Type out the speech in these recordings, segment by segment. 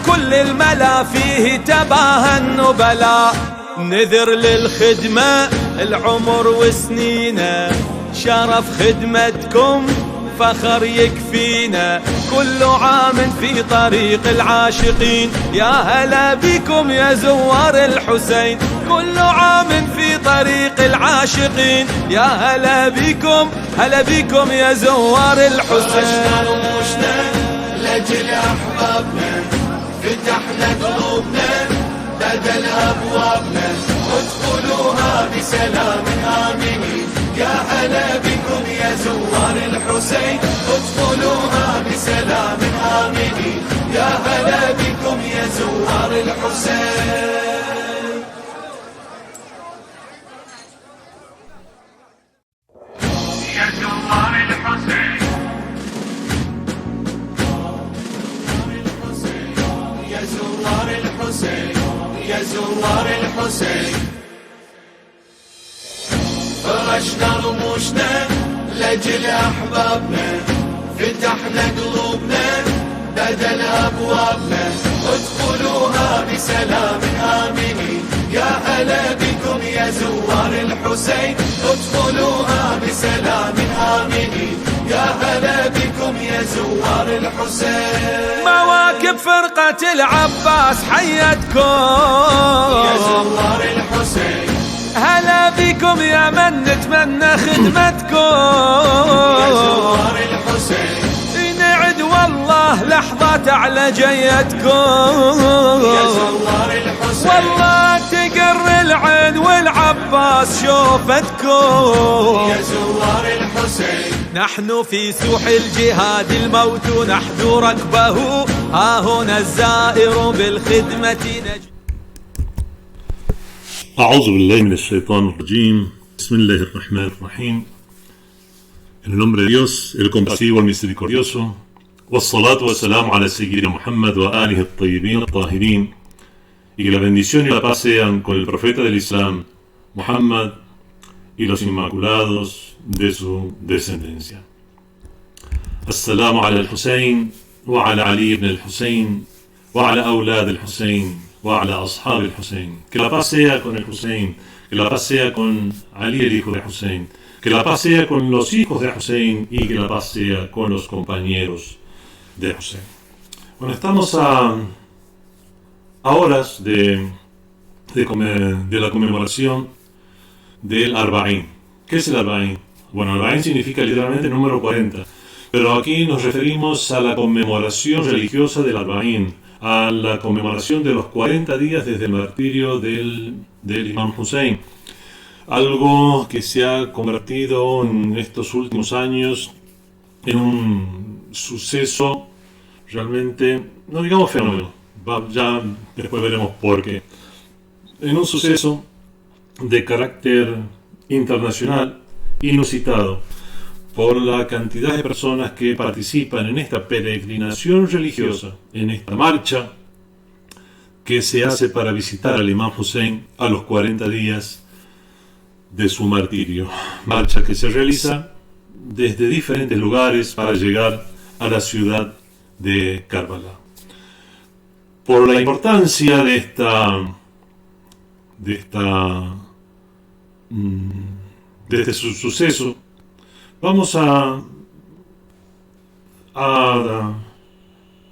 كل الملا فيه تباهى النبلاء. نذر للخدمة العمر وسنينه، شرف خدمتكم فخر يكفينا. كل عام في طريق العاشقين، يا هلا بكم يا زوار الحسين. كل عام في طريق العاشقين، يا هلا بكم هلا بكم يا زوار الحسين. رموشنا لأجل أحبابنا، فتحنا قلوبنا بدل أبوابنا، ادخلوها بسلام آمنين. يا هلا بكم يا زوار الحسين، ادخلوها بسلام آمنين. يا هلا بكم يا زوار الحسين. يا زوار الحسين، يا زوار الحسين، يا زوار الحسين. فرشنا رموشنا لأجل أحبابنا، فتحنا قلوبنا بدل أبوابنا، ادخلوها بسلام آمنين. يا هلا بكم يا زوار الحسين، ادخلوها بسلام آمنين. يا هلا بكم يا زوار الحسين. مواكب فرقة العباس حيتكم يا زوار الحسين، هلا بكم يا من نتمنى خدمتكم. يا زوار الحسين، نعد والله لحظة على جيتكم. يا زوار الحسين، والله تقر العين والعباس شوفتكم. يا زوار الحسين. نحن في سوح الجهاد الموت نحذو ركبه، ها هنا الزائر بالخدمة نجد. أعوذ بالله من الشيطان الرجيم. بسم الله الرحمن الرحيم. En el nombre de Dios, el compasivo, el misericordioso. والصلاة والسلام على سيدنا محمد وآله الطيبين الطاهرين. Y que la bendición y la paz sean con el profeta del Islam, Muhammad, y los inmaculados de su descendencia. Assalamu ala al-Husayn, wa ala Ali ibn al-Husayn, wa ala awlad al-Husayn, wa ala ashab al-Husayn. Que la paz sea con el Husayn, que la paz sea con Ali el hijo de Husayn, que la paz sea con los hijos de Husayn y que la paz sea con los compañeros de Husayn. Bueno, estamos a horas de la conmemoración del Arba'ín. ¿Qué es el Arba'ín? Bueno, Arba'ín significa literalmente número 40, pero aquí nos referimos a la conmemoración religiosa del Arba'ín, a la conmemoración de los 40 días desde el martirio del Imam Hussein, algo que se ha convertido en estos últimos años en un suceso realmente, no digamos fenómeno, ya después veremos por qué, en un suceso de carácter internacional inusitado por la cantidad de personas que participan en esta peregrinación religiosa, en esta marcha que se hace para visitar al Imam Hussein a los 40 días de su martirio. Marcha que se realiza desde diferentes lugares para llegar a la ciudad de Karbala. Por la importancia de este suceso, vamos a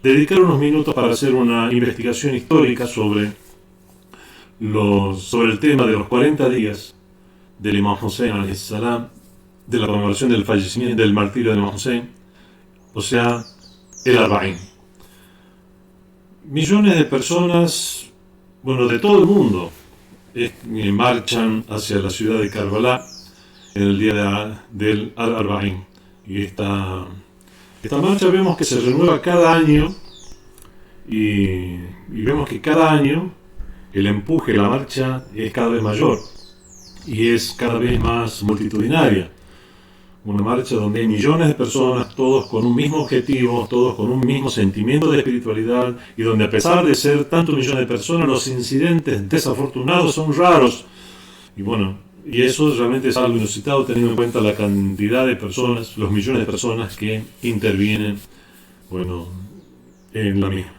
dedicar unos minutos para hacer una investigación histórica sobre el tema de los 40 días del Imam Hussein alayhi salam, de la conmemoración del fallecimiento, del martirio del Imam Hussein, o sea, el Arba'ín. Millones de personas, bueno, de todo el mundo, marchan hacia la ciudad de Karbala en el día del Arba'ín. Y esta marcha vemos que se renueva cada año y vemos que cada año el empuje de la marcha es cada vez mayor y es cada vez más multitudinaria. Una marcha donde hay millones de personas, todos con un mismo objetivo, todos con un mismo sentimiento de espiritualidad, y donde a pesar de ser tantos millones de personas, los incidentes desafortunados son raros. Y bueno, y eso realmente es algo inusitado teniendo en cuenta la cantidad de personas, los millones de personas que intervienen, bueno, en la misma.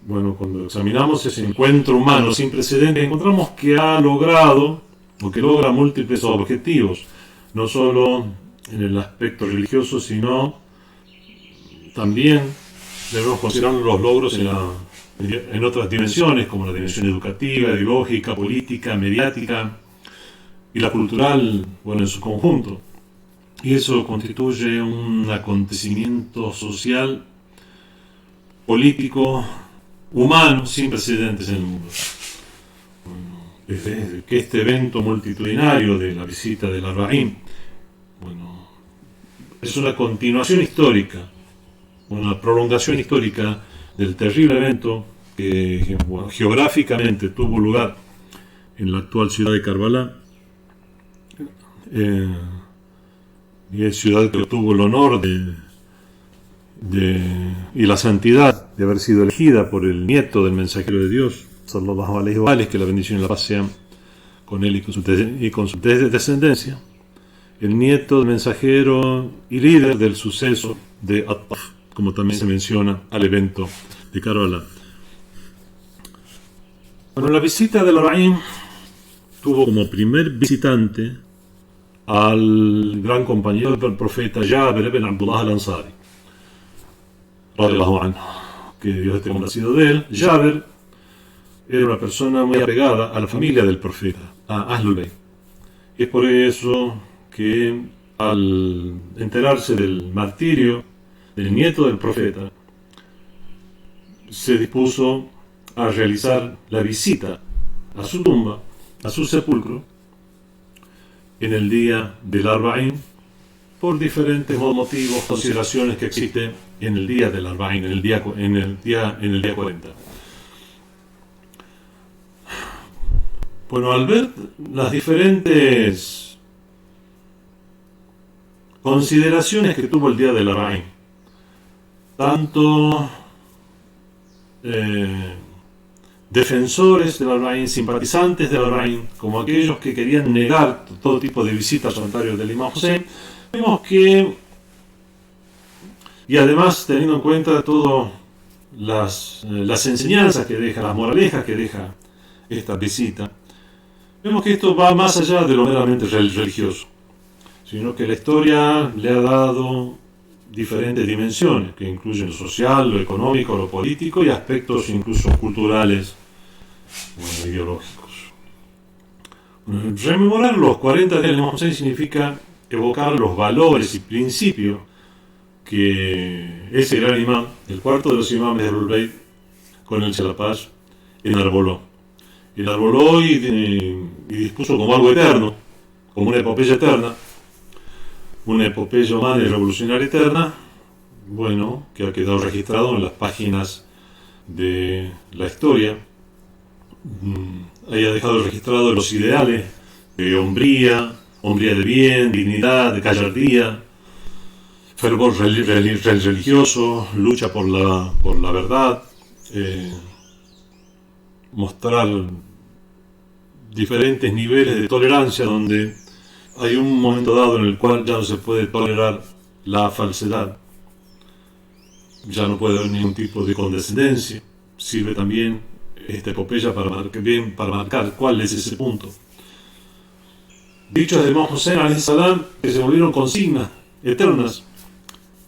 bueno, cuando examinamos ese encuentro humano sin precedentes, encontramos que ha logrado, o que logra múltiples objetivos, no solo en el aspecto religioso, sino también debemos considerar los logros en otras dimensiones, como la dimensión educativa, ideológica, política, mediática y la cultural, bueno, en su conjunto. Y eso constituye un acontecimiento social, político, humano, sin precedentes en el mundo. Desde que este evento multitudinario de la visita del Arba'ín, bueno, es una continuación histórica, una prolongación histórica del terrible evento que bueno, geográficamente tuvo lugar en la actual ciudad de Karbala, y es ciudad que tuvo el honor y la santidad de haber sido elegida por el nieto del mensajero de Dios, sallallahu alaihi wa alihi, que la bendición y la paz sean con él y con su descendencia, el nieto del mensajero y líder del suceso de At-Taf, como también se menciona al evento de Karbala. Bueno, la visita del Arba'ín tuvo como primer visitante al gran compañero del profeta Jabir ibn Abdullah al-Ansari, radiyallahu anhu, que Dios esté complacido de él. Jabir era una persona muy apegada a la familia del profeta, a Ahlul Bayt. Es por eso que al enterarse del martirio del nieto del profeta, se dispuso a realizar la visita a su tumba, a su sepulcro, en el día del Arba'ín, por diferentes motivos, consideraciones que existen en el día del Arba'ín, en el día 40. Bueno, al ver las diferentes consideraciones que tuvo el día del Arba'ín, tanto defensores del Arba'ín, simpatizantes del Arba'ín, como aquellos que querían negar todo tipo de visitas al santuario del Imam Hussein, vemos que, y además teniendo en cuenta todas las enseñanzas que deja, las moralejas que deja esta visita, vemos que esto va más allá de lo meramente religioso, sino que la historia le ha dado diferentes dimensiones, que incluyen lo social, lo económico, lo político y aspectos incluso culturales, bueno, ideológicos. Bueno, rememorar los 40 días del Imam Hussein significa evocar los valores y principios que ese gran imán, el cuarto de los imames de Ahlul Bayt, con el Chalapaz, enarboló. Enarboló y dispuso como algo eterno, como una epopeya eterna, una epopeya humana y revolucionaria eterna, bueno, que ha quedado registrado en las páginas de la historia, haya dejado registrado los ideales de hombría de bien, dignidad, de gallardía, fervor religioso, lucha por la verdad, mostrar diferentes niveles de tolerancia donde hay un momento dado en el cual ya no se puede tolerar la falsedad, ya no puede haber ningún tipo de condescendencia. Sirve también esta epopeya para marcar cuál es ese punto. Dichos de Imam Hussein alayhi salam que se volvieron consignas eternas,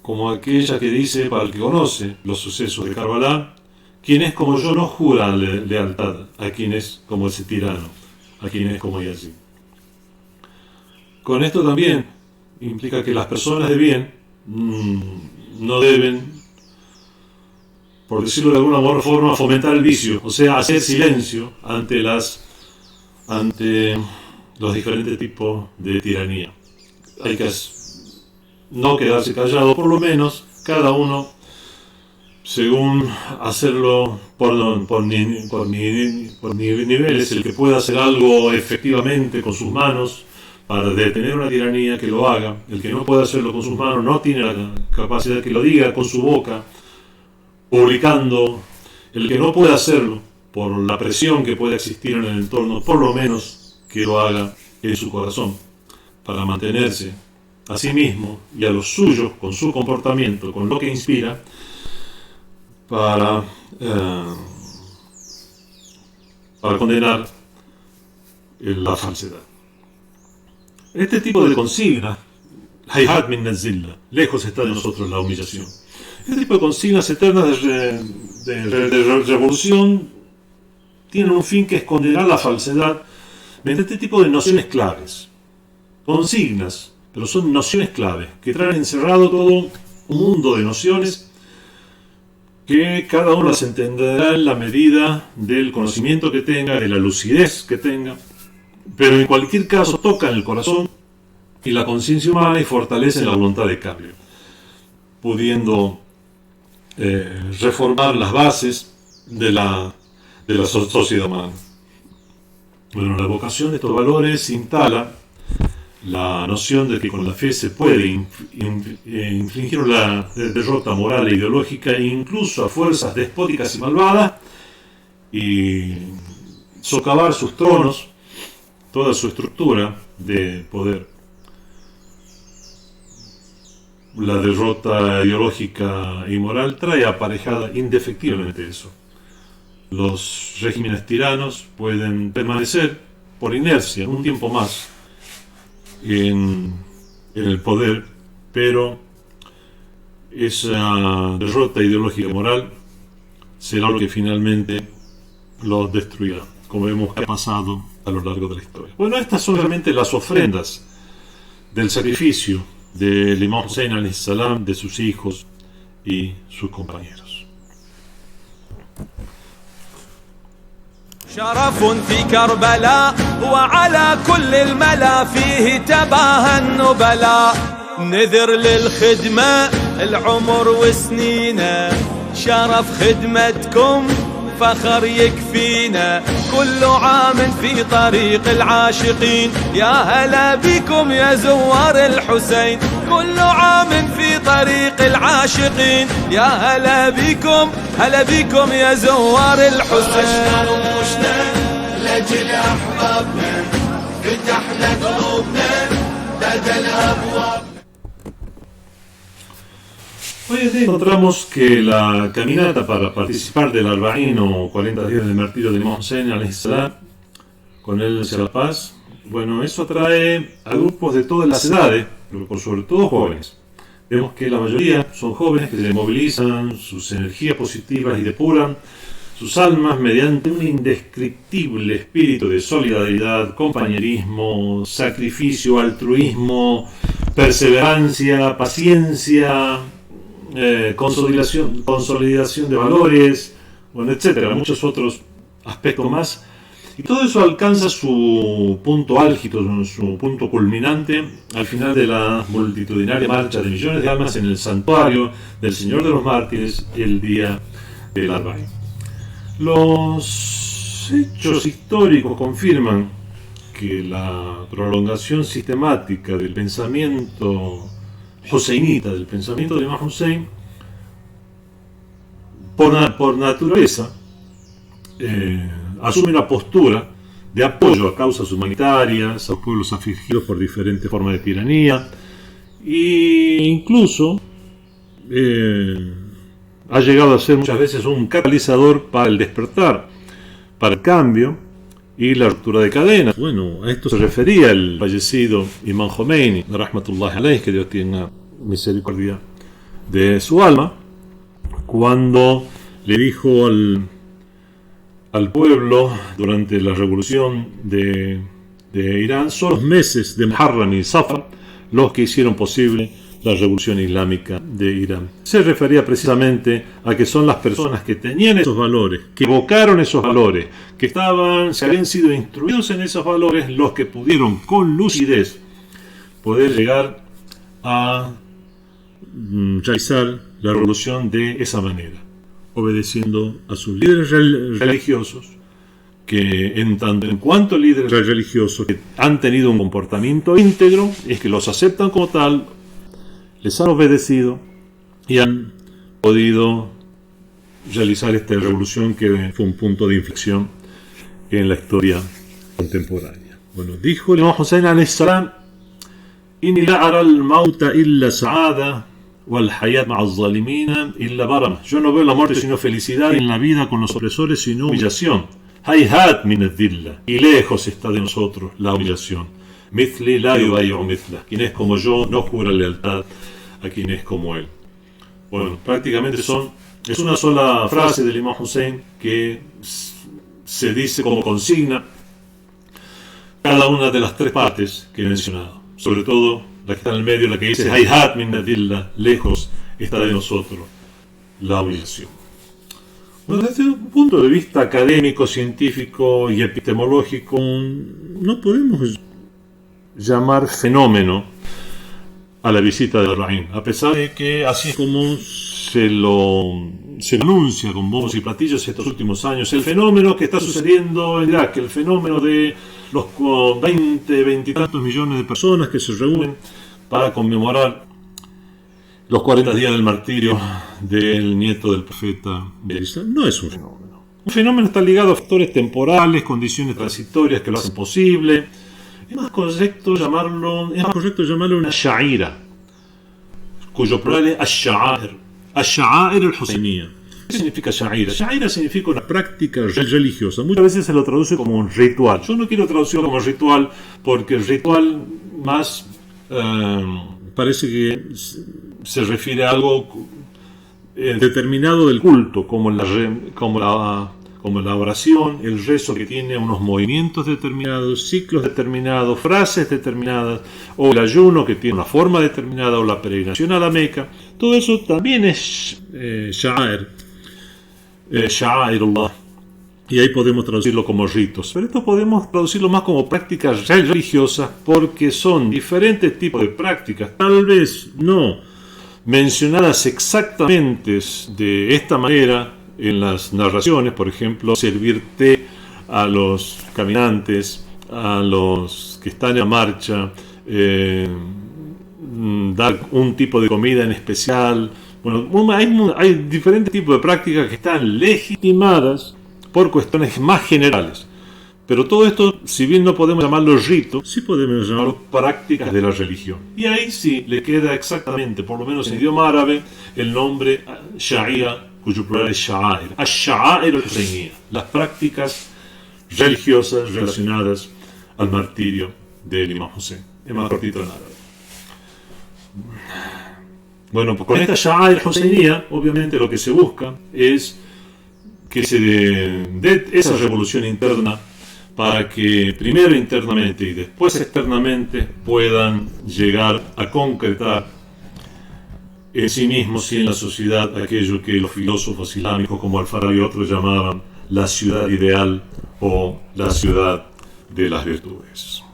como aquella que dice, para el que conoce los sucesos de Karbala, quien es como yo no jura lealtad a quien es como ese tirano, a quien es como Yazid. Con esto también implica que las personas de bien no deben, por decirlo de alguna forma, fomentar el vicio, o sea, hacer silencio ante los diferentes tipos de tiranía. Hay que no quedarse callado, por lo menos cada uno según hacerlo por niveles. El que pueda hacer algo efectivamente con sus manos para detener una tiranía, que lo haga. El que no pueda hacerlo con sus manos no tiene la capacidad que lo diga con su boca, publicando. El que no pueda hacerlo por la presión que pueda existir en el entorno, por lo menos que lo haga en su corazón, para mantenerse a sí mismo y a los suyos con su comportamiento, con lo que inspira, para condenar la falsedad. Este tipo de consigna, hayhat min nazilla, lejos está de nosotros la humillación. Este tipo de consignas eternas de revolución tienen un fin que es condenar la falsedad mediante este tipo de nociones claves. Consignas, pero son nociones claves, que traen encerrado todo un mundo de nociones que cada uno las entenderá en la medida del conocimiento que tenga, de la lucidez que tenga, pero en cualquier caso tocan el corazón y la conciencia humana y fortalecen la voluntad de cambio, pudiendo reformar las bases de la sociedad humana. Bueno, la evocación de estos valores instala la noción de que con la fe se puede infligir una derrota moral e ideológica incluso a fuerzas despóticas y malvadas y socavar sus tronos, toda su estructura de poder. La derrota ideológica y moral trae aparejada indefectiblemente eso. Los regímenes tiranos pueden permanecer por inercia un tiempo más en el poder, pero esa derrota ideológica y moral será lo que finalmente los destruirá, como vemos que ha pasado a lo largo de la historia. Bueno, estas son realmente las ofrendas del sacrificio del Imam Hussein alayhi salam, de sus hijos y sus compañeros. شرف في كربلاء وعلى كل الملا فيه تباهى النبلاء نذر للخدمة العمر وسنينا شرف خدمتكم فخر يكفينا كل عام في طريق العاشقين يا هلا بكم يا زوار الحسين كل عام في طريق العاشقين يا هلا بكم يا زوار الحسين لأجل أحبابنا فتحنا قلوبنا بدا الأبواب. Hoy en día encontramos que la caminata para participar del Arba'ín o 40 días del martirio de Imam Hussein alayhi salam, con él hacia la paz, bueno, eso atrae a grupos de todas las edades, pero por sobre todo jóvenes. Vemos que la mayoría son jóvenes que se movilizan sus energías positivas y depuran sus almas mediante un indescriptible espíritu de solidaridad, compañerismo, sacrificio, altruismo, perseverancia, paciencia, consolidación de valores, bueno, etcétera, muchos otros aspectos más. Y todo eso alcanza su punto álgido, su punto culminante al final de la multitudinaria marcha de millones de almas en el santuario del Señor de los Mártires el día del Arba'ín. Los hechos históricos confirman que la prolongación sistemática del pensamiento huseinita, del pensamiento de Imam Hussein, por naturaleza, asume una postura de apoyo a causas humanitarias, a pueblos afligidos por diferentes formas de tiranía, e incluso ha llegado a ser muchas veces un catalizador para el despertar, para el cambio y la ruptura de cadenas. Bueno, a esto se refería el fallecido Imam Khomeini, rahmatullah alayhi, que Dios tenga misericordia de su alma, cuando le dijo al pueblo durante la revolución de Irán: son los meses de Muharram y Safar los que hicieron posible la revolución islámica de Irán. Se refería precisamente a que son las personas que tenían esos valores, que evocaron esos valores, que se habían sido instruidos en esos valores, los que pudieron con lucidez poder llegar a realizar la revolución de esa manera, obedeciendo a sus líderes religiosos, que en tanto en cuanto líderes religiosos que han tenido un comportamiento íntegro, es que los aceptan como tal, les han obedecido y han podido realizar esta revolución que fue un punto de inflexión en la historia contemporánea. Bueno, dijo el Imam Hussein alayhi salam: Inni la ara al-mauta illa sa'ada وَالْحَيَاةِ مَعَ الظَّالِمِينَ إِلَّا بَرَمَةً. Yo no veo la muerte sino felicidad, en la vida con los opresores sino humillación. هَيْهَاتْ مِنَ الذِّلَّةِ. Y lejos está de nosotros la humillación. مِثْلِي لَا يُبَايِعُ مِثْلَهُ. Quien es como yo no jura lealtad a quien es como él. Bueno, prácticamente es una sola frase del Imam Hussein que se dice como consigna cada una de las tres partes que he mencionado. Sobre todo la que está en el medio, la que dice Hayhat min nadillah, lejos está de nosotros la humillación. Bueno, desde un punto de vista académico, científico y epistemológico, no podemos llamar fenómeno a la visita del Rahim, a pesar de que así es como se lo anuncia con bombos y platillos estos últimos años, el fenómeno que está sucediendo en Irak, el fenómeno de los 20 y tantos millones de personas que se reúnen para conmemorar los 40 días del martirio del nieto del profeta del Islam, no es un fenómeno. Un fenómeno está ligado a factores temporales, condiciones transitorias que lo hacen posible. Es más correcto llamarlo una sha'ira, cuyo plural es ash-sha'air. Ash-sha'air al-Husayniyya. ¿Qué significa sha'ira? Sha'ira significa una práctica religiosa. Muchas veces se lo traduce como un ritual. Yo no quiero traducirlo como ritual porque el ritual más parece que se refiere a algo determinado del culto, como la oración, el rezo, que tiene unos movimientos determinados, ciclos determinados, frases determinadas, o el ayuno que tiene una forma determinada, o la peregrinación a la Meca. Todo eso también es sha'airullah, y ahí podemos traducirlo como ritos, pero esto podemos traducirlo más como prácticas religiosas, porque son diferentes tipos de prácticas, tal vez no mencionadas exactamente de esta manera en las narraciones. Por ejemplo, servir té a los caminantes, a los que están en marcha, dar un tipo de comida en especial. Bueno, hay diferentes tipos de prácticas que están legitimadas por cuestiones más generales. Pero todo esto, si bien no podemos llamarlo rito, sí podemos llamarlo prácticas de la religión. Y ahí sí le queda exactamente, por lo menos en idioma árabe, el nombre Sharia, cuyo plural es sha'air. Ash-sha'air al-Husayniyya, las prácticas religiosas relacionadas al martirio del Imam Hussein. Es más cortito en árabe. Bueno, pues con esta sha'air al-Husayniyya, obviamente lo que se busca es que se dé esa revolución interna para que primero internamente y después externamente puedan llegar a concretar en sí mismos y en la sociedad aquello que los filósofos islámicos como Al-Farabi y otros llamaban la ciudad ideal o la ciudad de las virtudes.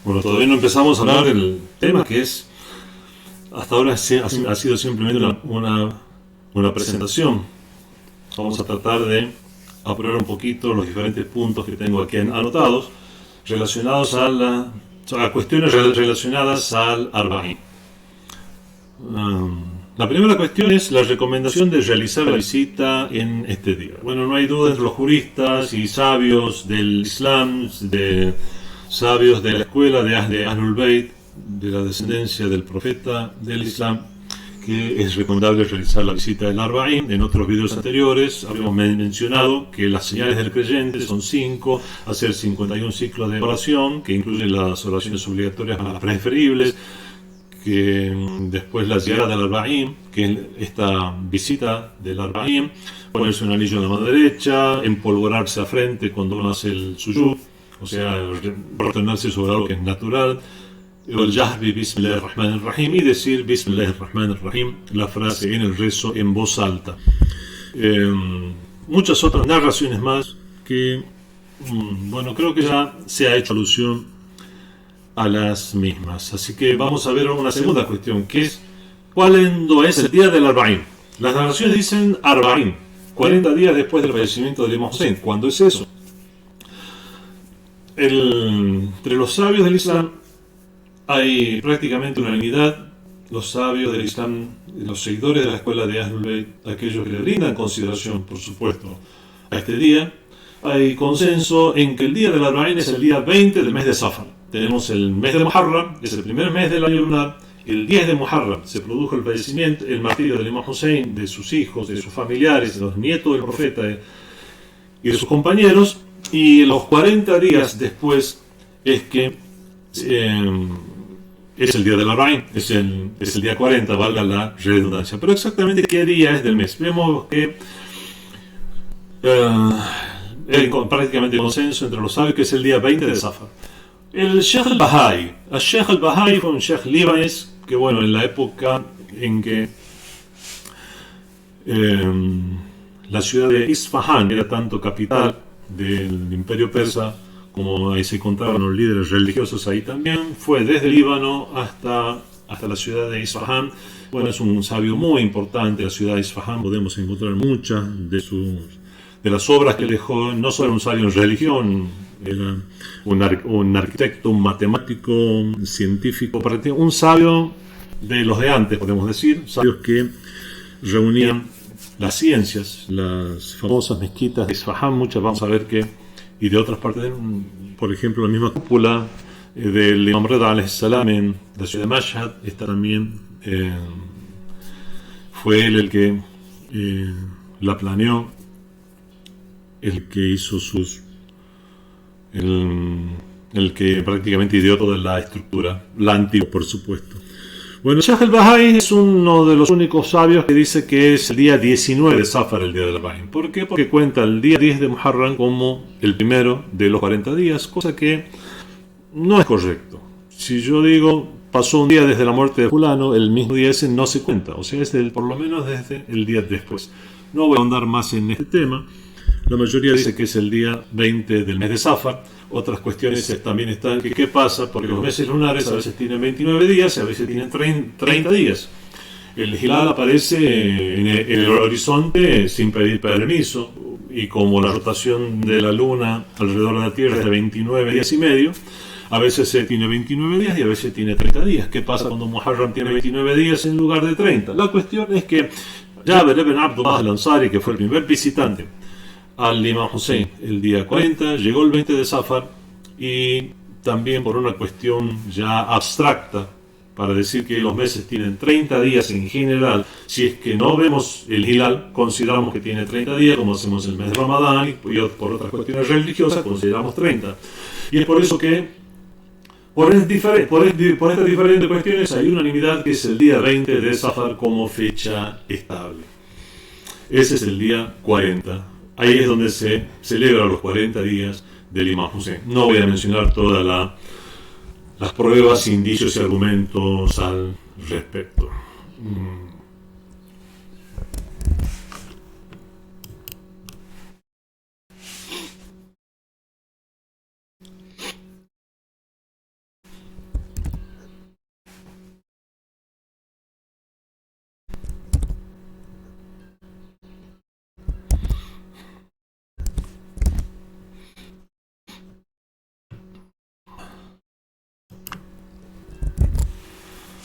Bueno, todavía no empezamos a hablar del tema, que es, hasta ahora ha sido simplemente una presentación. Vamos a tratar de apurar un poquito los diferentes puntos que tengo aquí anotados, relacionados a cuestiones relacionadas al Arba'ín. La primera cuestión es la recomendación de realizar la visita en este día. Bueno, no hay duda entre los juristas y sabios del Islam, sabios de la escuela de Ahlul Bayt, de la descendencia del profeta del Islam, que es recomendable realizar la visita del Arba'ín. En otros videos anteriores habíamos mencionado que las señales del creyente son 5, hacer 51 ciclos de oración, que incluyen las oraciones obligatorias más preferibles, que después la llegada del Arba'im, que es esta visita del Arba'im, ponerse un anillo en la mano derecha, empolvorarse a frente cuando uno hace el suyud, o sea, retornarse sobre algo que es natural, el Yahbi Bismillahirrahmanirrahim, y decir Bismillahirrahmanirrahim, la frase en el rezo en voz alta. Muchas otras narraciones más que, bueno, creo que ya se ha hecho alusión a las mismas. Así que vamos a ver una segunda cuestión, que es ¿cuándo es el día del Arba'im? Las narraciones dicen Arba'im, 40 días después del fallecimiento del Imam Hussein. ¿Cuándo es eso? Entre los sabios del Islam hay prácticamente unanimidad. Los sabios del Islam, los seguidores de la escuela de Ahlul Bayt, aquellos que le brindan consideración, por supuesto, a este día, hay consenso en que el día del Arba'in es el día 20 del mes de Safar. Tenemos el mes de Muharram, es el primer mes del año lunar. El 10 de Muharram se produjo el fallecimiento, el martirio del Imam Hussein, de sus hijos, de sus familiares, de los nietos del profeta y de sus compañeros. Y los 40 días después es que es el día del Arba'in, es el día 40, valga la redundancia. Pero exactamente qué día es del mes. Vemos que hay prácticamente consenso entre los sabios que es el día 20 de Safar. El Sheikh al-Bahai fue un Sheikh libanés que, bueno, en la época en que la ciudad de Isfahan era tanto capital del imperio persa, como ahí se encontraban los líderes religiosos, ahí también fue desde Líbano hasta la ciudad de Isfahan. Bueno, es un sabio muy importante. La ciudad de Isfahan podemos encontrar muchas de las obras que dejó. No solo un sabio en religión, era un arquitecto, un matemático, un científico, un sabio de los de antes, podemos decir, sabios que reunían las ciencias. Las famosas mezquitas de Isfahan, muchas vamos a ver que, y de otras partes, por ejemplo, la misma cúpula del Imam Rida alayhi salam en la ciudad de Mashhad, está también, fue él el que la planeó, el que hizo el que prácticamente ideó toda la estructura, la antigua, por supuesto. Bueno, Sheikh al-Bahai es uno de los únicos sabios que dice que es el día 19 de Safar, el día del Arba'in. ¿Por qué? Porque cuenta el día 10 de Muharram como el primero de los 40 días, cosa que no es correcto. Si yo digo, pasó un día desde la muerte de fulano, el mismo día ese no se cuenta, o sea, es por lo menos desde el día después. No voy a ahondar más en este tema. La mayoría dice que es el día 20 del mes de Safar. Otras cuestiones también están que qué pasa, porque los meses lunares a veces tienen 29 días y a veces tienen 30 días. El hilal aparece en el horizonte sin pedir permiso, y como la rotación de la luna alrededor de la Tierra es de 29 días y medio, a veces tiene 29 días y a veces tiene 30 días. ¿Qué pasa cuando Muharram tiene 29 días en lugar de 30? La cuestión es que Jabir ibn Abdullah al-Ansari, que fue el primer visitante al Imam Hussein el día 40, llegó el 20 de Safar, y también por una cuestión ya abstracta, para decir que los meses tienen 30 días en general, si es que no vemos el hilal, consideramos que tiene 30 días, como hacemos el mes de Ramadán, y por otras cuestiones religiosas consideramos 30. Y es por eso que, por estas diferentes cuestiones, hay unanimidad que es el día 20 de Safar como fecha estable. Ese es el día 40. Ahí es donde se celebran los 40 días del Imam Hussein. No voy a mencionar todas las pruebas, indicios y argumentos al respecto.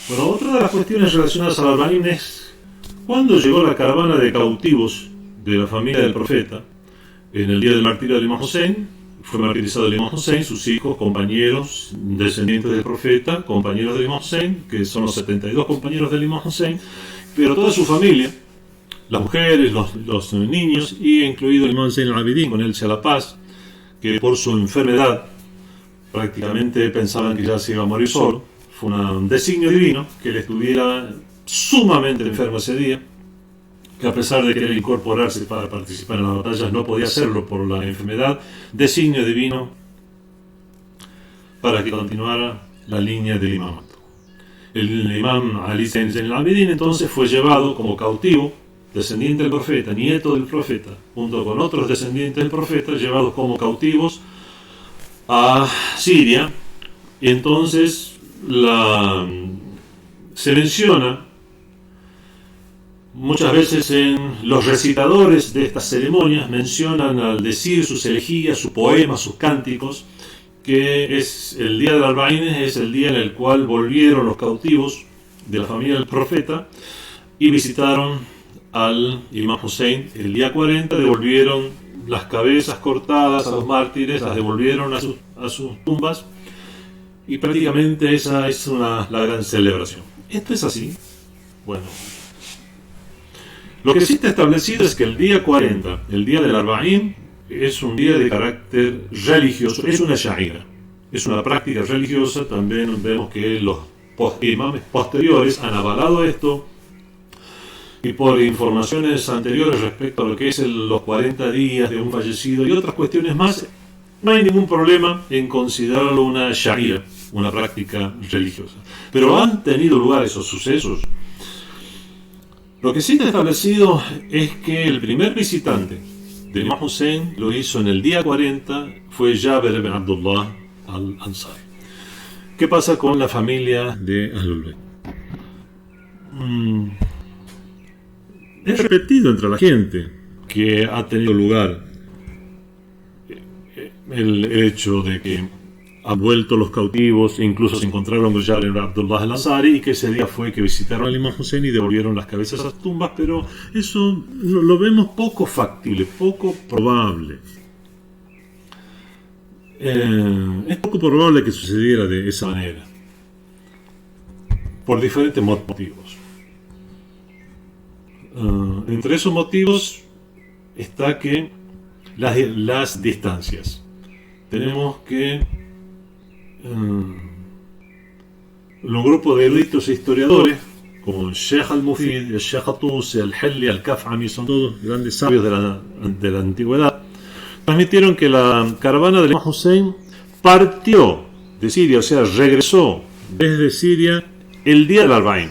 Bueno, otra de las cuestiones relacionadas al Arba'in es cuándo llegó la caravana de cautivos de la familia del profeta en el día del martirio del Imam Hussein. Fue martirizado el Imam Hussein, sus hijos, compañeros, descendientes del profeta, compañeros del Imam Hussein, que son los 72 compañeros del Imam Hussein, pero toda su familia, las mujeres, los niños, y incluido el Imam Zain al-Abidin, con él sea la paz, que por su enfermedad prácticamente pensaban que ya se iba a morir solo. fue un designio divino que él estuviera sumamente enfermo ese día, que a pesar de querer incorporarse para participar en las batallas no podía hacerlo por la enfermedad. Designio divino para que continuara la línea del imamato. El imam Ali Zayn al-Abidin entonces fue llevado como cautivo, descendiente del profeta, nieto del profeta, junto con otros descendientes del profeta, llevados como cautivos a Siria. Y entonces se menciona muchas veces en los recitadores de estas ceremonias, mencionan al decir sus elegías, sus poemas, sus cánticos, que es el día del Arba'ín, es el día en el cual volvieron los cautivos de la familia del profeta y visitaron al Imam Hussein. El día 40 devolvieron las cabezas cortadas a los mártires, las devolvieron a sus tumbas, y prácticamente esa es la gran celebración. ¿Esto es así? Bueno, lo que sí está establecido es que el día 40, el día del Arba'ín, es un día de carácter religioso, es una sha'ira, es una práctica religiosa. También vemos que los imames posteriores han avalado esto, y por informaciones anteriores respecto a lo que es los 40 días de un fallecido y otras cuestiones más, no hay ningún problema en considerarlo una sha'ira, una práctica religiosa. Pero han tenido lugar esos sucesos. Lo que sí está establecido es que el primer visitante de Imam Hussein lo hizo en el día 40, fue Jabir ibn Abdullah al-Ansari. ¿Qué pasa con la familia de Ahlul Bayt? Es repetido entre la gente que ha tenido lugar el hecho de que han vuelto los cautivos, incluso se encontraron con Jabir ibn Abdullah al-Ansari, y que ese día fue que visitaron al Imam Hussein y devolvieron las cabezas a las tumbas, pero eso lo vemos poco factible, poco probable. Es poco probable que sucediera de esa manera, por diferentes motivos. Entre esos motivos está que las distancias. Tenemos que un grupo de eruditos e historiadores como el Sheikh al-Mufid, el Sheikh al-Tusi, el Helli, al-Kaf'ami, son todos grandes sabios de la antigüedad, transmitieron que la caravana del Imam Hussein partió de Siria, o sea, regresó desde Siria el día del Arba'ín.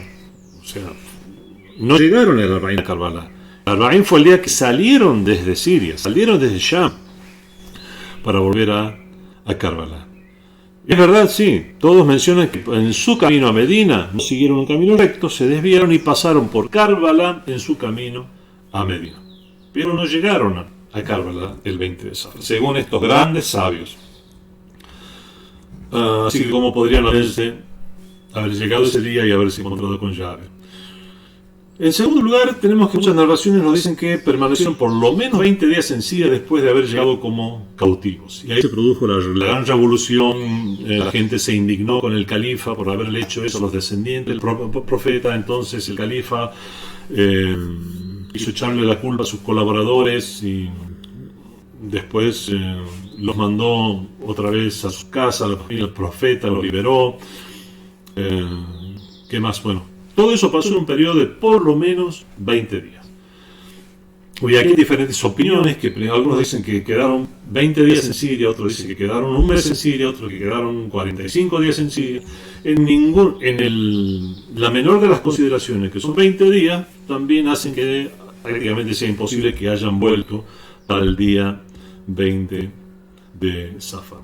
O sea, no llegaron al Arba'ín a Karbala. El Arba'ín fue el día que salieron desde Siria, salieron desde Sham para volver a Karbala. Es verdad, sí, todos mencionan que en su camino a Medina no siguieron un camino recto, se desviaron y pasaron por Karbala en su camino a Medina. Pero no llegaron a Karbala el 20 de Safar, según estos grandes sabios. Así que cómo podrían haber llegado ese día y haberse encontrado con Jabir. En segundo lugar, tenemos que muchas narraciones nos dicen que permanecieron por lo menos 20 días en Siria después de haber llegado como cautivos. Y ahí se produjo la gran revolución, la gente se indignó con el califa por haberle hecho eso a los descendientes del profeta. Entonces el califa quiso echarle la culpa a sus colaboradores y después los mandó otra vez a su casa, a la familia del profeta, los liberó. ¿Qué más? Bueno, todo eso pasó en un periodo de por lo menos 20 días. Y aquí hay diferentes opiniones, que algunos dicen que quedaron 20 días en Siria, otros dicen que quedaron un mes en Siria, otros que quedaron 45 días en Siria. La menor de las consideraciones, que son 20 días, también hacen que prácticamente sea imposible que hayan vuelto para el día 20 de Safar.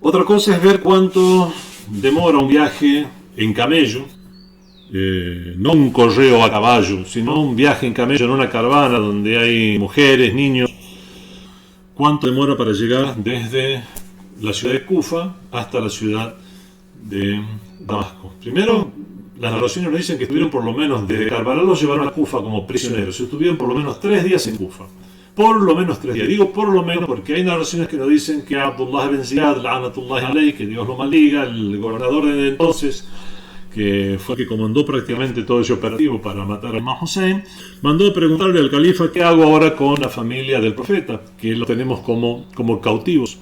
Otra cosa es ver cuánto demora un viaje en camello, no un correo a caballo, sino un viaje en camello en una caravana donde hay mujeres, niños. ¿Cuánto demora para llegar desde la ciudad de Kufa hasta la ciudad de Damasco? Primero, las narraciones nos dicen que estuvieron por lo menos, desde Karbala los llevaron a Kufa como prisioneros, estuvieron por lo menos 3 días en Kufa. Por lo menos 3 días. Digo por lo menos porque hay narraciones que nos dicen que Abdullah ibn Ziyad, la'natullahi alayhi, que Dios lo maldiga, el gobernador de entonces, que fue el que comandó prácticamente todo ese operativo para matar a Imam Hussein, mandó a preguntarle al califa qué hago ahora con la familia del profeta, que lo tenemos como cautivos.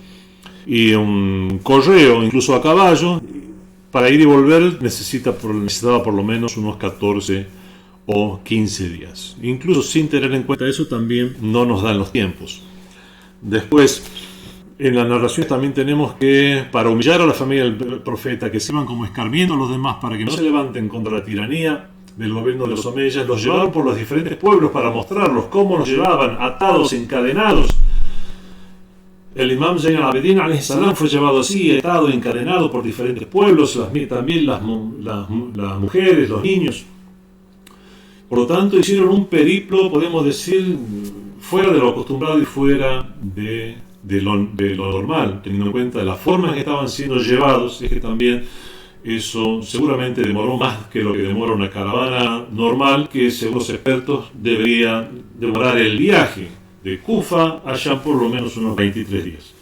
Y un correo, incluso a caballo, para ir y volver necesitaba por lo menos unos 14 o 15 días. Incluso sin tener en cuenta eso también no nos dan los tiempos. Después, en la narración también tenemos que, para humillar a la familia del profeta, que se iban como escarmiendo a los demás para que no se levanten contra la tiranía del gobierno de los omeyas, los llevaron por los diferentes pueblos para mostrarlos cómo los llevaban atados, encadenados. El imam Zayn al-Abidin alayhi salam fue llevado así, atado, encadenado por diferentes pueblos, también las mujeres, los niños. Por lo tanto, hicieron un periplo, podemos decir, fuera de lo acostumbrado y fuera de lo normal, teniendo en cuenta la forma en que estaban siendo llevados. Es que también eso seguramente demoró más que lo que demora una caravana normal, que según los expertos debería demorar el viaje de Kufa allá por lo menos unos 23 días.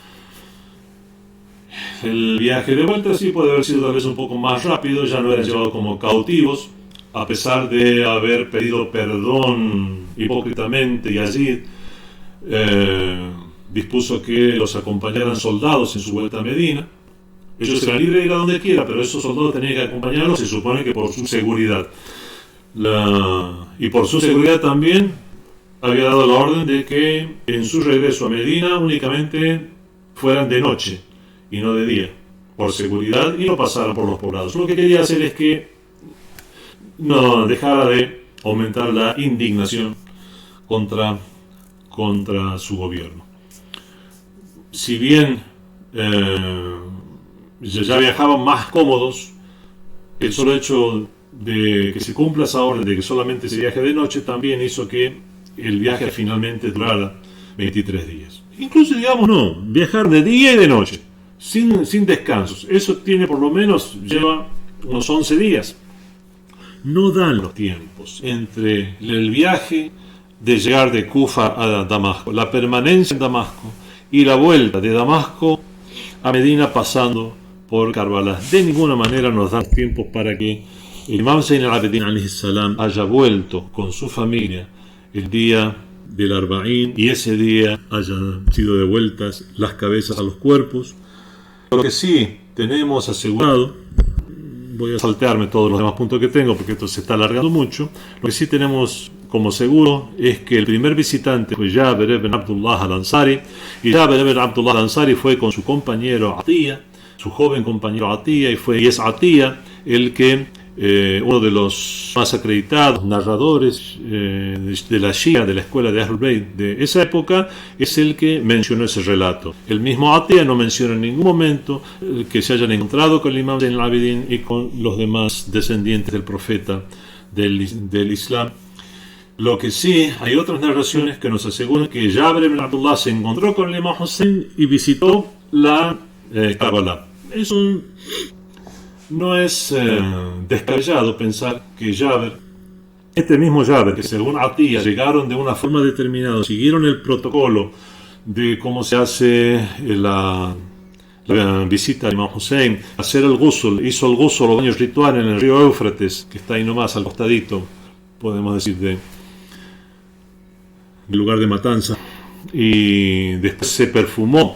El viaje de vuelta sí puede haber sido tal vez un poco más rápido, ya no eran llevados como cautivos, a pesar de haber pedido perdón hipócritamente, y allí dispuso que los acompañaran soldados en su vuelta a Medina. Ellos eran libres de ir a donde quiera, pero esos soldados tenían que acompañarlos, se supone que por su seguridad. Y por su seguridad también había dado la orden de que en su regreso a Medina únicamente fueran de noche y no de día, por seguridad, y no pasaran por los poblados. Lo que quería hacer es que no dejara de aumentar la indignación contra su gobierno. Si bien ya viajaban más cómodos, el solo hecho de que se cumpla esa orden de que solamente se viaje de noche también hizo que el viaje finalmente durara 23 días. Incluso, digamos, no, viajar de día y de noche, sin descansos, eso tiene por lo menos, lleva unos 11 días. No dan los tiempos entre el viaje de llegar de Kufa a Damasco, la permanencia en Damasco y la vuelta de Damasco a Medina pasando por Karbala. De ninguna manera nos dan tiempos para que el imam Zayn al-Abidin alayhi salam haya vuelto con su familia el día del Arba'ín y ese día hayan sido devueltas las cabezas a los cuerpos. Lo que sí tenemos asegurado, voy a saltearme todos los demás puntos que tengo porque esto se está alargando mucho. Lo que sí tenemos como seguro es que el primer visitante fue Jabir ibn Abdullah al-Ansari, y Jabir ibn Abdullah al-Ansari fue con su compañero Atiyah, su joven compañero Atiyah, y es Atiyah el que uno de los más acreditados narradores de la Shia, de la escuela de Ahlul Bayt de esa época, es el que mencionó ese relato. El mismo Atiyah no menciona en ningún momento que se hayan encontrado con el imam Zayn al-Abidin y con los demás descendientes del profeta del Islam. Lo que sí, hay otras narraciones que nos aseguran que Jabir ibn Abdullah se encontró con el imam Hussein y visitó la Karbala. Eso no es descabellado pensar que Jabir, este mismo Jabir, que según Atiyah llegaron de una forma determinada, siguieron el protocolo de cómo se hace la visita al imam Hussein, hacer el ghusl, hizo el ghusl, los baños rituales en el río Éufrates, que está ahí nomás al costadito, podemos decir, del lugar de matanza, y después se perfumó.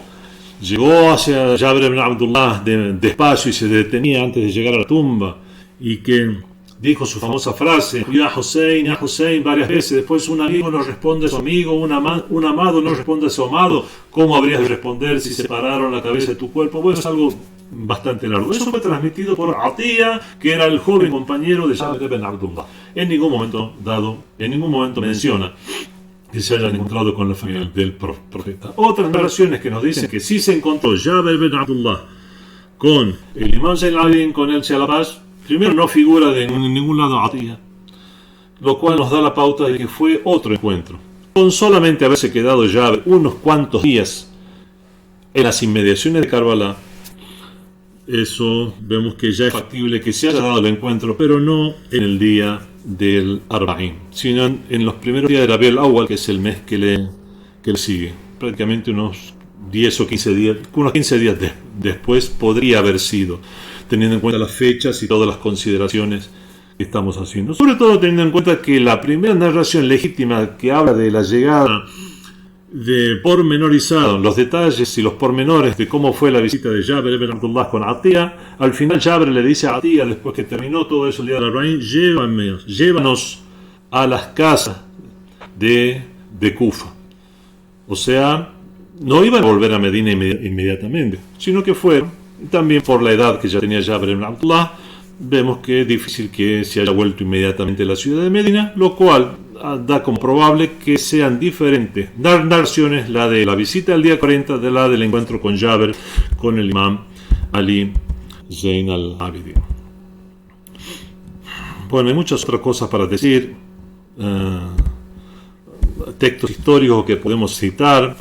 Llegó hacia Jabir ibn Abdullah despacio y se detenía antes de llegar a la tumba, y que dijo su famosa frase, ya Hussein, varias veces. Después, un amigo no responde a su amigo, un amado no responde a su amado. ¿Cómo habrías de responder si separaron la cabeza de tu cuerpo? Bueno, es algo bastante largo. Eso fue transmitido por Atiyah, que era el joven compañero de Jabir ibn Abdullah. En ningún momento menciona que se hayan encontrado con la familia del profeta. Otras narraciones que nos dicen que sí se encontró Jabir ibn Abdullah con el imam Zayn al-Abidin, con el Shalabaz. Primero, no figura en ningún lado Atiyah, lo cual nos da la pauta de que fue otro encuentro. Con solamente haberse quedado Jabir unos cuantos días en las inmediaciones de Karbala, eso vemos que ya es factible que se haya dado el encuentro, pero no en el día del Arba'ín, sino en los primeros días de Rabiul Awwal, que es el mes que le sigue. Prácticamente unos 10 o 15 días, unos 15 días después podría haber sido, teniendo en cuenta las fechas y todas las consideraciones que estamos haciendo. Sobre todo teniendo en cuenta que la primera narración legítima que habla de la llegada de pormenorizado los detalles y los pormenores de cómo fue la visita de Jabir ibn Abdullah con Atiyah. Al final Jabir le dice a Atiyah, después que terminó todo eso el día del Arba'ín, llévanos a las casas de Kufa. O sea, no iban a volver a Medina inmediatamente, sino que fueron, también por la edad que ya tenía Jabir ibn Abdullah, vemos que es difícil que se haya vuelto inmediatamente a la ciudad de Medina, lo cual da como probable que sean diferentes narraciones, la de la visita al día 40 de la del encuentro con Jabir, con el imam Ali Zayn al-Abidin. Bueno, hay muchas otras cosas para decir, textos históricos que podemos citar,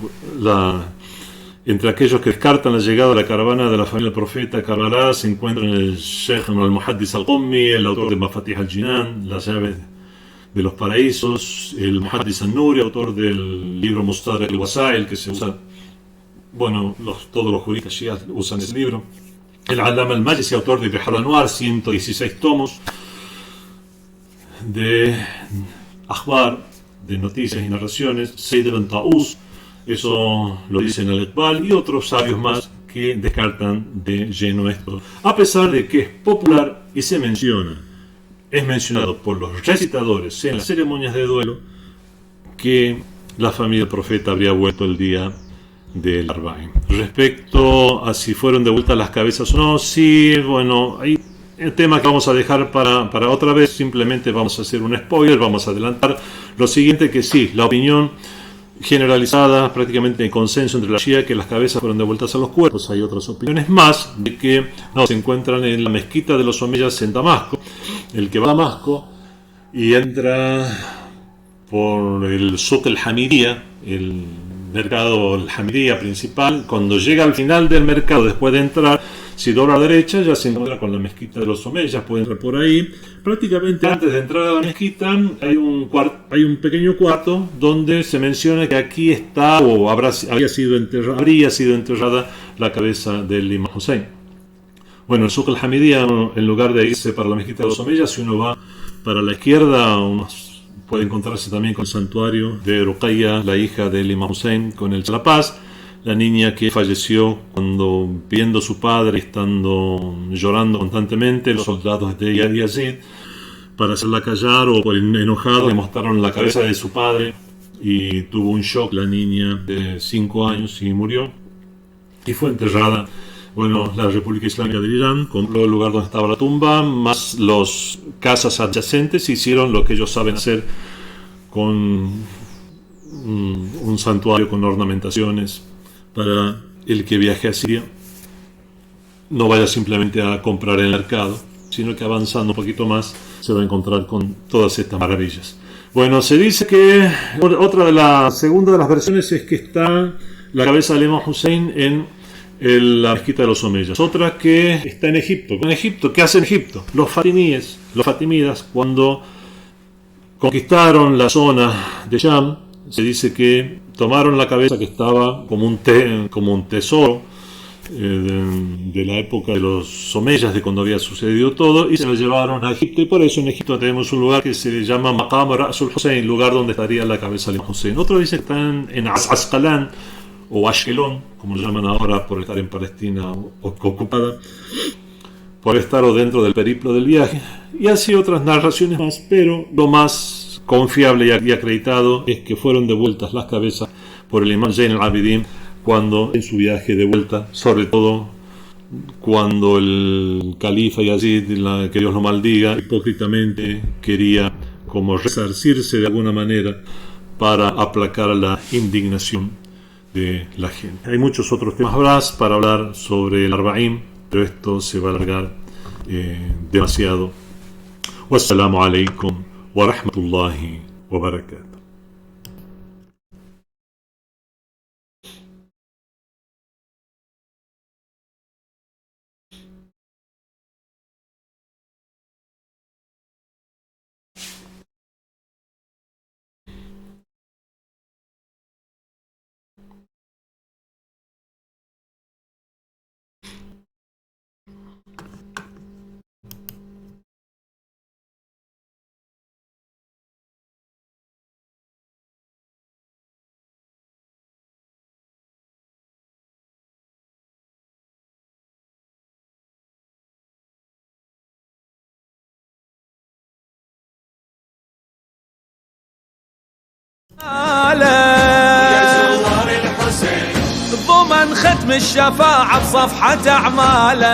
entre aquellos que descartan la llegada de la caravana de la familia del profeta a Karbala se encuentran el Sheikh al-Muhaddis al-Qummi, el autor de Mafatih al-Jinan, las llaves de los paraísos, el Muhaddis al-Nuri, autor del libro Mustadrak al-Wasail, que se usa, bueno, todos los juristas shias usan ese libro, el Allama al-Majlisi, autor de Bihar al-Anwar, 116 tomos de akhbar, de noticias y narraciones, Sayyid ibn Ta'us, eso lo dicen al-Iqbal y otros sabios más que descartan de lleno esto, a pesar de que es popular y se menciona, es mencionado por los recitadores en las ceremonias de duelo, que la familia del profeta habría vuelto el día del Arba'ín. Respecto a si fueron devueltas las cabezas o no, sí, bueno, hay el tema que vamos a dejar para otra vez, simplemente vamos a hacer un spoiler, vamos a adelantar lo siguiente, que sí, la opinión generalizada, prácticamente en consenso entre la Shia, que las cabezas fueron devueltas a los cuerpos. Hay otras opiniones más de que no, se encuentran en la mezquita de los Omeyas en Damasco. El que va a Damasco y entra por el Suq al-Hamidiyya, el mercado al-Hamidiyya principal, cuando llega al final del mercado, después de entrar, si dobla a la derecha ya se encuentra con la mezquita de los Omeyas, puede entrar por ahí. Prácticamente antes de entrar a la mezquita hay un pequeño cuarto donde se menciona que aquí está o habría sido enterrada la cabeza del Imam Hussein. Bueno, el Suq al-Hamidiyya, en lugar de irse para la mezquita de los Omeyas, si uno va para la izquierda, puede encontrarse también con el santuario de Ruqayya, la hija del Imam Hussein, con el La Paz, la niña que falleció cuando, viendo a su padre, estando llorando constantemente, los soldados de Yazid, para hacerla callar o por enojado, le mostraron la cabeza de su padre y tuvo un shock la niña de 5 años y murió y fue enterrada. Bueno, la República Islámica de Irán compró el lugar donde estaba la tumba, más las casas adyacentes, hicieron lo que ellos saben hacer con un santuario con ornamentaciones para el que viaje a Siria no vaya simplemente a comprar en el mercado, sino que avanzando un poquito más se va a encontrar con todas estas maravillas. Bueno, se dice que la segunda de las versiones es que está la cabeza del Imam Hussein en la mezquita de los Omeyas. Otra que está en Egipto. ¿En Egipto? ¿Qué hace en Egipto? Los fatimidas, cuando conquistaron la zona de Sham, se dice que tomaron la cabeza que estaba como un tesoro de la época de los Omeyas, de cuando había sucedido todo, y se lo llevaron a Egipto, y por eso en Egipto tenemos un lugar que se llama Maqam Ra'sul Hussein, lugar donde estaría la cabeza de Hussein. Otros dicen que están en Asqalán o Ashkelon, como lo llaman ahora por estar en Palestina ocupada, por estar o dentro del periplo del viaje, y así otras narraciones más, pero lo más confiable y acreditado es que fueron devueltas las cabezas por el imam Zayn al-Abidin cuando en su viaje de vuelta, sobre todo cuando el califa Yazid, que Dios lo maldiga, hipócritamente quería como resarcirse de alguna manera para aplacar la indignación de la gente. Hay muchos otros temas más para hablar sobre el Arba'ín, pero esto se va a alargar demasiado. Wassalamu alaikum wa rahmatullahi wa barakatuh. اسم الشفاعة بصفحة أعماله.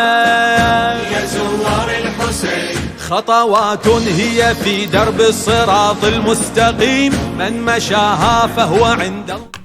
يا زوار الحسين خطوات هي في درب الصراط المستقيم، من مشاها فهو عند الله.